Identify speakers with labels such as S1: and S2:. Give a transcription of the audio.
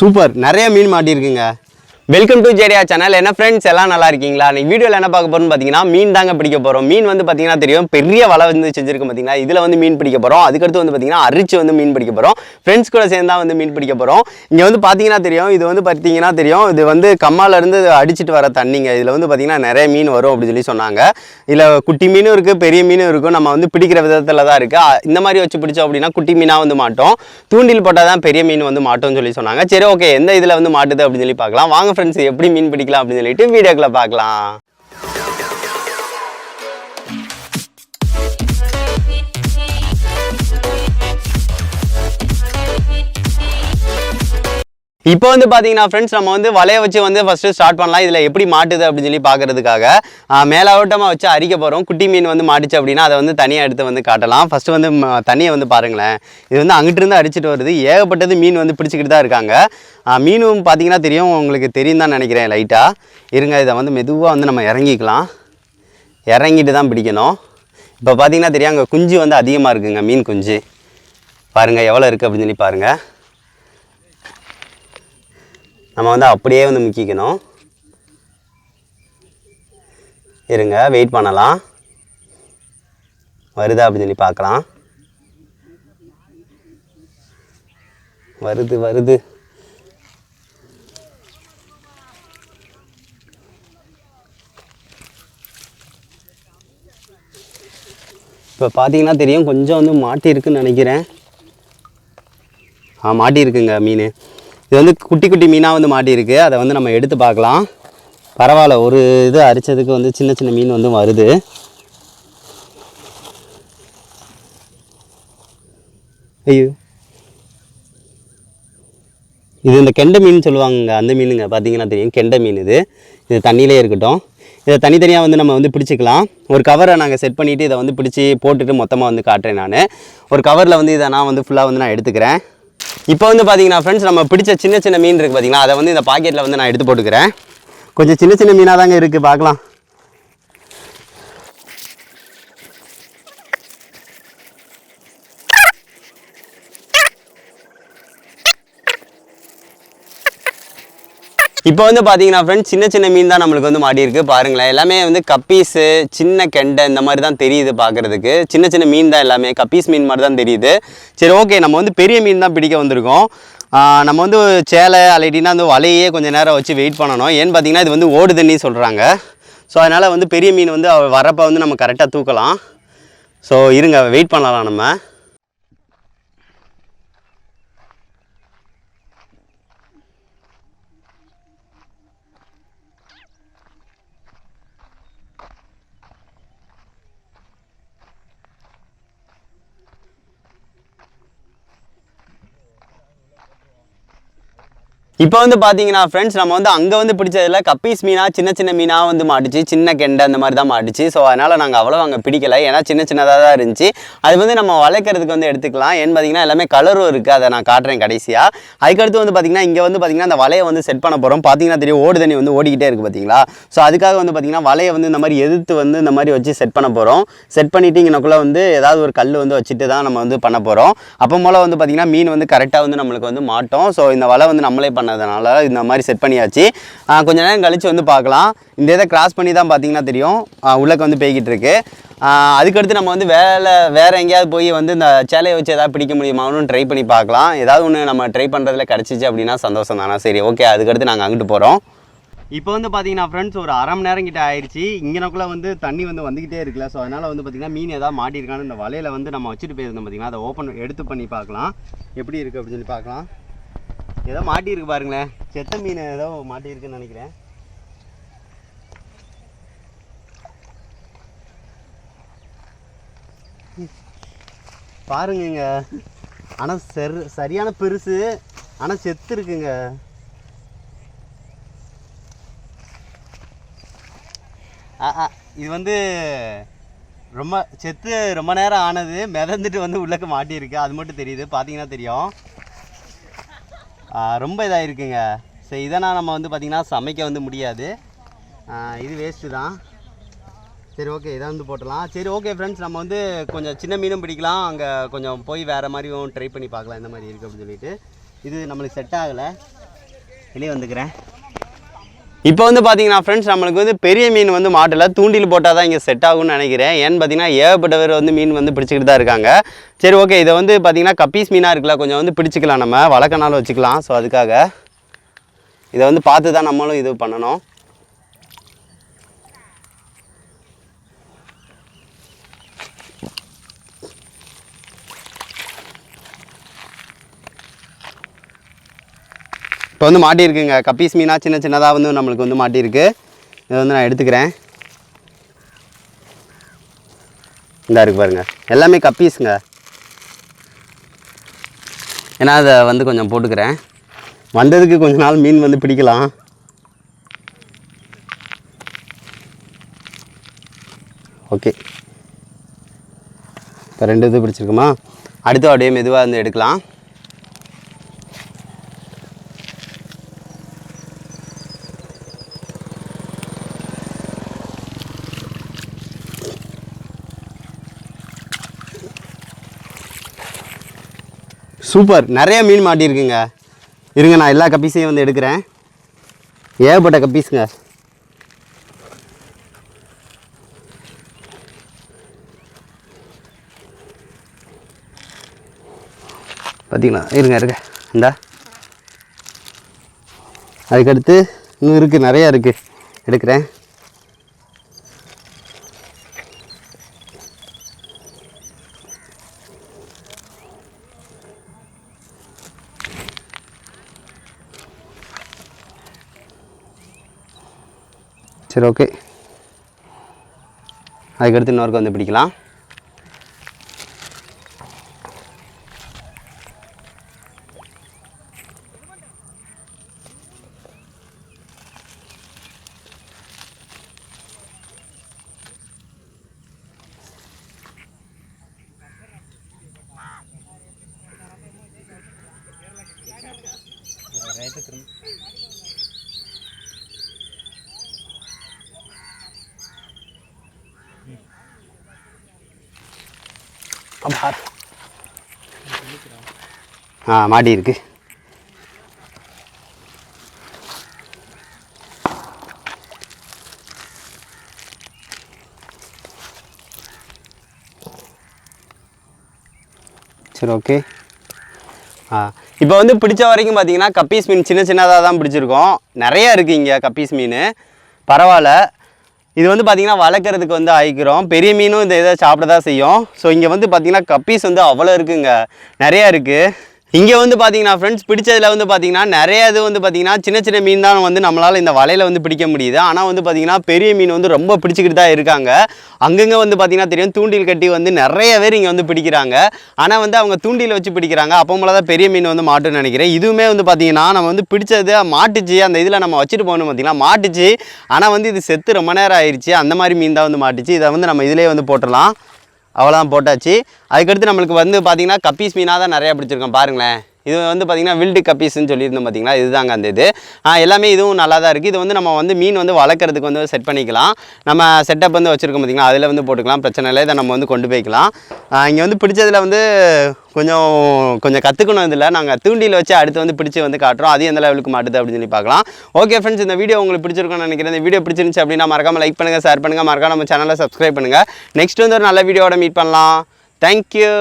S1: Super, நிறைய மீன் மாட்டியிருக்குங்க. வெல்கம் டு ஜேடியா சேனல். என்ன ஃப்ரெண்ட்ஸ், எல்லாம் நல்லா இருக்கீங்களா? இன்னைக்கு வீடியோவில் என்ன பார்க்க போகிறோம்னு பார்த்தீங்கன்னா மீன் தாங்க பிடிக்க போகிறோம். மீன் வந்து பார்த்தீங்கன்னா தெரியும், பெரிய வலை வந்து செஞ்சிருக்கும் பார்த்தீங்கன்னா, இதில் வந்து மீன் பிடிக்க போகிறோம். அதுக்கடுத்து வந்து பார்த்தீங்கன்னா அரிச்சு வந்து மீன் பிடிக்க போகிறோம். ஃப்ரெண்ட்ஸ் கூட சேர்ந்தா வந்து மீன் பிடிக்க போகிறோம். இங்கே வந்து பார்த்தீங்கன்னா தெரியும், இது வந்து பார்த்தீங்கன்னா தெரியும், இது வந்து கம்மாலேருந்து அடிச்சுட்டு வர தண்ணிங்க. இதில் வந்து பார்த்தீங்கன்னா நிறைய மீன் வரும் அப்படின்னு சொல்லி சொன்னாங்க. இதில் குட்டி மீனும் இருக்குது, பெரிய மீனும் இருக்கும். நம்ம வந்து பிடிக்கிற விதத்தில் தான் இருக்குது. இந்த மாதிரி வச்சு பிடிச்சோம் அப்படின்னா குட்டி மீனாக வந்து மாட்டோம். தூண்டில் போட்டால் தான் பெரிய மீன் வந்து மாட்டோம்னு சொல்லி சொன்னாங்க. சரி, ஓகே, எந்த இதில் வந்து மாட்டுது அப்படின்னு சொல்லி பார்க்கலாம். வாங்க ஃப்ரெண்ட்ஸ், எப்படி மீன் பிடிக்கலாம் அப்படின்னு சொல்லிட்டு வீடியோக்குள்ள பார்க்கலாம். இப்போ வந்து பார்த்தீங்கன்னா ஃப்ரெண்ட்ஸ், நம்ம வந்து வலையை வச்சு வந்து ஃபஸ்ட்டு ஸ்டார்ட் பண்ணலாம். இதில் எப்படி மாட்டுது அப்படின்னு சொல்லி பார்க்கறதுக்காக மேலோட்டமாக வச்சு அரிக்க போகிறோம். குட்டி மீன் வந்து மாட்டுச்சு அப்படின்னா அதை வந்து தனியாக எடுத்து வந்து காட்டலாம். ஃபஸ்ட்டு வந்து தண்ணியை வந்து பாருங்களேன். இது வந்து அங்கிட்டிருந்து அரிச்சிட்டு வருது. ஏகப்பட்டது மீன் வந்து பிடிச்சிக்கிட்டு தான் இருக்காங்க. மீனும் பார்த்தீங்கன்னா தெரியும், உங்களுக்கு தெரியும் தான் நினைக்கிறேன் லைட்டாக. இருங்க, இதை வந்து மெதுவாக வந்து நம்ம இறங்கிக்கலாம். இறங்கிட்டு தான் பிடிக்கணும். இப்போ பார்த்தீங்கன்னா தெரியும், அங்கே குஞ்சு வந்து அதிகமாக இருக்குங்க. மீன் குஞ்சு பாருங்கள் எவ்வளோ இருக்குது அப்படின்னு சொல்லி பாருங்கள். நம்ம வந்து அப்படியே வந்து முக்கிக்கணும். இருங்க, வெயிட் பண்ணலாம். வருதா அப்படின்னு சொல்லி பார்க்கலாம். வருது வருது. இப்போ பார்த்தீங்கன்னா தெரியும், கொஞ்சம் வந்து மாட்டியிருக்குன்னு நினைக்கிறேன். மாட்டியிருக்குங்க மீன். இது வந்து குட்டி குட்டி மீனாக வந்து மாட்டியிருக்கு. அதை வந்து நம்ம எடுத்து பார்க்கலாம். பரவாயில்ல, ஒரு இது அரிச்சதுக்கு வந்து சின்ன சின்ன மீன் வந்து வருது. ஐயோ, இது இந்த கெண்டை மீன் சொல்லுவாங்க, அந்த மீனுங்க. பார்த்தீங்கன்னா தெரியும், கெண்டை மீன். இது தண்ணியிலே இருக்கட்டும். இதை தனித்தனியாக வந்து நம்ம வந்து பிடிச்சிக்கலாம். ஒரு கவரை நாங்கள் செட் பண்ணிவிட்டு இதை வந்து பிடிச்சி போட்டுட்டு மொத்தமாக வந்து காட்டுறேன். நான் ஒரு கவரில் வந்து இதை நான் வந்து ஃபுல்லாக வந்து நான் எடுத்துக்கிறேன். இப்போ வந்து பார்த்தீங்கன்னா ஃப்ரெண்ட்ஸ், நம்ம பிடிச்ச சின்ன சின்ன மீன் இருக்குது பார்த்தீங்கன்னா, அதை வந்து இந்த பாக்கெட்டில் வந்து நான் எடுத்து போட்டுக்கிறேன். கொஞ்சம் சின்ன சின்ன மீனாக தாங்க இருக்குது, பார்க்கலாம். இப்போ வந்து பார்த்தீங்கன்னா ஃப்ரெண்ட்ஸ், சின்ன சின்ன மீன் தான் நம்மளுக்கு வந்து மாட்டியிருக்கு. பாருங்களேன், எல்லாமே வந்து கப்பீஸு, சின்ன கெண்டை இந்த மாதிரி தான் தெரியுது பார்க்குறதுக்கு. சின்ன சின்ன மீன் தான் எல்லாமே, கப்பீஸ் மீன் மாதிரி தான் தெரியுது. சரி, ஓகே, நம்ம வந்து பெரிய மீன் தான் பிடிக்க வந்திருக்கோம். நம்ம வந்து சேலை அலைட்டினா அந்த வலையே கொஞ்சம் நேரம் வச்சு வெயிட் பண்ணணும். ஏன்னு பார்த்தீங்கன்னா இது வந்து ஓடு தண்ணி சொல்கிறாங்க. ஸோ அதனால் வந்து பெரிய மீன் வந்து வரப்போ வந்து நம்ம கரெக்டாக தூக்கலாம். ஸோ இருங்க, வெயிட் பண்ணலாம் நம்ம. இப்போ வந்து பார்த்தீங்கன்னா ஃப்ரெண்ட்ஸ், நம்ம வந்து அங்கே வந்து பிடிச்சதில் கப்பீஸ் மீனாக சின்ன சின்ன மீனாக வந்து மாட்டுச்சு, சின்ன கெண்டை அந்த மாதிரி தான் மாட்டுச்சு. ஸோ அதனால் நாங்கள் அவ்வளோ அங்கே பிடிக்கலை, ஏன்னா சின்ன சின்னதாக தான் இருந்துச்சு. அது வந்து நம்ம வளர்க்குறதுக்கு வந்து எடுத்துக்கலாம். ஏன்னு பார்த்தீங்கன்னா எல்லாமே கலரும் இருக்குது, அதை நான் காட்டுறேன் கடைசியாக. அதுக்கடுத்து வந்து பார்த்திங்கன்னா இங்கே வந்து பார்த்திங்கன்னா அந்த வலையை வந்து செட் பண்ண போகிறோம். பார்த்தீங்கன்னா தெரியும், ஓடு தண்ணி வந்து ஓடிக்கிட்டே இருக்குது பார்த்தீங்களா. ஸோ அதுக்காக வந்து பார்த்திங்கன்னா வலையை வந்து இந்த மாதிரி எதிர்த்து வந்து இந்த மாதிரி வச்சு செட் பண்ண போகிறோம். செட் பண்ணிவிட்டு இங்கனக்குள்ளே வந்து ஏதாவது ஒரு கல் வந்து வச்சுட்டு தான் நம்ம வந்து பண்ண போகிறோம். அப்போ போல் வந்து பார்த்திங்கன்னா மீன் வந்து கரெக்டாக வந்து நம்மளுக்கு வந்து மாட்டோம். ஸோ இந்த வலை வந்து நம்மளே பண்ணதுனால இந்த மாதிரி செட் பண்ணியாச்சு. கொஞ்ச நேரம் கழிச்சு வந்து பார்க்கலாம். இந்த இதை கிராஸ் பண்ணி தான் பார்த்தீங்கன்னா தெரியும், உள்ளக்க வந்து போய்கிட்டு இருக்கு. அதுக்கடுத்து நம்ம வந்து வேறு எங்கேயாவது போய் வந்து இந்த சேலையை வச்சு எதாவது பிடிக்க முடியுமான்னு ட்ரை பண்ணி பார்க்கலாம். ஏதாவது ஒன்று நம்ம ட்ரை பண்ணுறதுல கிடச்சிச்சு அப்படின்னா சந்தோஷம் தானே. சரி, ஓகே, அதுக்கடுத்து நாங்கள் அங்கிட்டு போகிறோம். இப்போ வந்து பார்த்தீங்கன்னா ஃப்ரெண்ட்ஸ், ஒரு அரை மணி நேரம் கிட்ட ஆயிடுச்சு. இங்கனக்குள்ளே வந்து தண்ணி வந்து வந்துக்கிட்டே இருக்குல்ல. ஸோ அதனால் வந்து பார்த்திங்கன்னா மீன் ஏதாவது மாட்டியிருக்கான்னு இந்த வலையில் வந்து நம்ம வச்சுட்டு போயிருந்தோம் பார்த்திங்கன்னா, அதை எடுத்து பண்ணி பார்க்கலாம் எப்படி இருக்குது அப்படின்னு சொல்லி பார்க்கலாம். ஏதோ மாட்டியிருக்கு பாருங்களேன், செத்த மீன் ஏதோ மாட்டியிருக்குன்னு நினைக்கிறேன். பாருங்க, ஆனால் சரியான பெருசு, ஆனால் செத்து இருக்குங்க. இது வந்து ரொம்ப செத்து ரொம்ப நேரம் ஆனது, மிதந்துட்டு வந்து உள்ளக்க மாட்டியிருக்கு. அது மட்டும் தெரியுது, பார்த்தீங்கன்னா தெரியும். ரொம்ப இதாக இருக்குங்க. சரி, இதனால் நம்ம வந்து பார்த்திங்கன்னா சமைக்க வந்து முடியாது. இது வேஸ்ட்டு தான். சரி, ஓகே, இதை வந்து போட்டலாம். சரி, ஓகே ஃப்ரெண்ட்ஸ், நம்ம வந்து கொஞ்சம் சின்ன மீனும் பிடிக்கலாம். அங்கே கொஞ்சம் போய் வேறு மாதிரியும் ட்ரை பண்ணி பார்க்கலாம், இந்த மாதிரி இருக்குது அப்படின்னு சொல்லிட்டு. இது நம்மளுக்கு செட் ஆகலை. வெளியே வந்துக்கிறேன். இப்போ வந்து பார்த்தீங்கன்னா ஃப்ரெண்ட்ஸ் நம்மளுக்கு வந்து பெரிய மீன் வந்து மாட்டில் தூண்டில் போட்டால் தான் இங்கே செட் ஆகும்னு நினைக்கிறேன். ஏன்னு பார்த்தீங்கன்னா ஏகப்பட்ட பேர் வந்து மீன் வந்து பிடிச்சிக்கிட்டு தான் இருக்காங்க. சரி ஓகே, இதை வந்து பார்த்தீங்கன்னா கப்பீஸ் மீனாக இருக்குல்ல, கொஞ்சம் வந்து பிடிச்சிக்கலாம், நம்ம வளர்க்கனாலும் வச்சுக்கலாம். ஸோ அதுக்காக இதை வந்து பார்த்து தான் நம்மளும் இது பண்ணணும். இப்போ வந்து மாட்டியிருக்குங்க கப்பீஸ் மீனாக சின்ன சின்னதாக வந்து நம்மளுக்கு வந்து மாட்டியிருக்கு. இதை வந்து நான் எடுத்துக்கிறேன். இந்தா இருக்கு பாருங்கள், எல்லாமே கப்பீஸுங்க. ஏன்னா அதை வந்து கொஞ்சம் போட்டுக்கிறேன், வந்ததுக்கு கொஞ்ச நாள் மீன் வந்து பிடிக்கலாம். ஓகே, இப்போ 2 இது பிடிச்சிருக்குமா, அடுத்து அப்படியே மெதுவாக வந்து எடுக்கலாம். சூப்பர், நிறைய மீன் மாட்டியிருக்குங்க. இருங்க, நான் எல்லா கப்பீஸையும் வந்து எடுக்கிறேன். ஏகப்பட்ட கப்பீஸுங்க. பார்த்தீங்களா, இருங்க இந்தா. அதுக்கடுத்து இன்னும் இருக்குது, நிறையா இருக்குது, எடுக்கிறேன். சரி ஓகே, அதுக்கடுத்து இன்னொருக்கு வந்து பிடிக்கலாம். மாட்டி இருக்கு. சரி ஓகே. இப்போ வந்து பிடிச்ச வரைக்கும் பார்த்தீங்கன்னா கப்பீஸ் மீன் சின்ன சின்னதாக தான் பிடிச்சிருக்கோம். நிறையா இருக்குது இங்கே கப்பீஸ் மீன், பரவாயில்ல. இது வந்து பார்த்திங்கன்னா வளர்க்குறதுக்கு வந்து ஆயிக்கிறோம். பெரிய மீனும் இந்த இதை சாப்பிட தான் செய்யும். ஸோ இங்கே வந்து பார்த்திங்கன்னா கப்பீஸ் வந்து அவ்வளோ இருக்குங்க, நிறையா இருக்குது. இங்கே வந்து பார்த்தீங்கன்னா ஃப்ரெண்ட்ஸ் பிடிச்சதில் வந்து பார்த்தீங்கன்னா நிறைய இது வந்து பார்த்தீங்கன்னா சின்ன சின்ன மீன் தான் வந்து நம்மளால் இந்த வலையில் வந்து பிடிக்க முடியுது. ஆனால் வந்து பார்த்தீங்கன்னா பெரிய மீன் வந்து ரொம்ப பிடிச்சிக்கிட்டு தான் இருக்காங்க. அங்கங்கே வந்து பார்த்தீங்கன்னா தெரியும், தூண்டில் கட்டி வந்து நிறைய பேர் இங்கே வந்து பிடிக்கிறாங்க. ஆனால் வந்து அவங்க தூண்டில் வச்சு பிடிக்கிறாங்க, அப்போ போல தான் பெரிய மீன் வந்து மாட்டுன்னு நினைக்கிறேன். இதுவுமே வந்து பார்த்தீங்கன்னா நம்ம வந்து பிடிச்சது மாட்டுச்சு, அந்த இதில் நம்ம வச்சுட்டு போகணும் பார்த்தீங்கன்னா மாட்டுச்சு. ஆனால் வந்து இது செத்து ரொம்ப நேரம் ஆயிடுச்சு, அந்த மாதிரி மீன் தான் வந்து மாட்டுச்சு. இதை வந்து நம்ம இதிலே வந்து போட்டுடலாம். அவ்வளோதான், போட்டாச்சு. அதுக்கடுத்து நம்மளுக்கு வந்து பார்த்திங்கன்னா கப்பீஸ் மீனாக தான் நிறையா பிடிச்சிருக்கோம். பாருங்களேன், இது வந்து பார்த்திங்கன்னா வில்டு கப்பீஸ்ன்னு சொல்லியிருந்தோம் பார்த்தீங்களா, இதுதாங்க அந்த இது. எல்லாமே இதுவும் நல்லா தான் இருக்குது. இது வந்து நம்ம வந்து மீன் வந்து வளர்க்குறதுக்கு வந்து செட் பண்ணிக்கலாம். நம்ம செட்டப் வந்து வச்சுருக்கோம் பார்த்திங்களா, அதில் வந்து போட்டுக்கலாம், பிரச்சனை இல்லை. இதை நம்ம வந்து கொண்டு போய்க்கலாம். இங்கே வந்து பிடிச்சதில் வந்து கொஞ்சம் கற்றுக்கணும். இதில் நாங்கள் தூண்டியில் வச்சு அடுத்து வந்து பிடிச்சி வந்து காட்டுறோம், அது எந்த லெவலுக்கு மாட்டுது அப்படின்னு சொல்லி பார்க்கலாம். ஓகே ஃப்ரெண்ட்ஸ், இந்த வீடியோ உங்களுக்கு பிடிச்சிருக்கும்னு நினைக்கிறேன். இந்த வீடியோ பிடிச்சிருந்துச்சு அப்படின்னா மறக்காமல் லைக் பண்ணுங்கள், ஷேர் பண்ணுங்கள், மறக்காம நம்ம சேனலை சப்ஸ்கிரைப் பண்ணுங்கள். நெக்ஸ்ட் வந்து ஒரு நல்ல வீடியோட மீட் பண்ணலாம். தேங்க்யூ.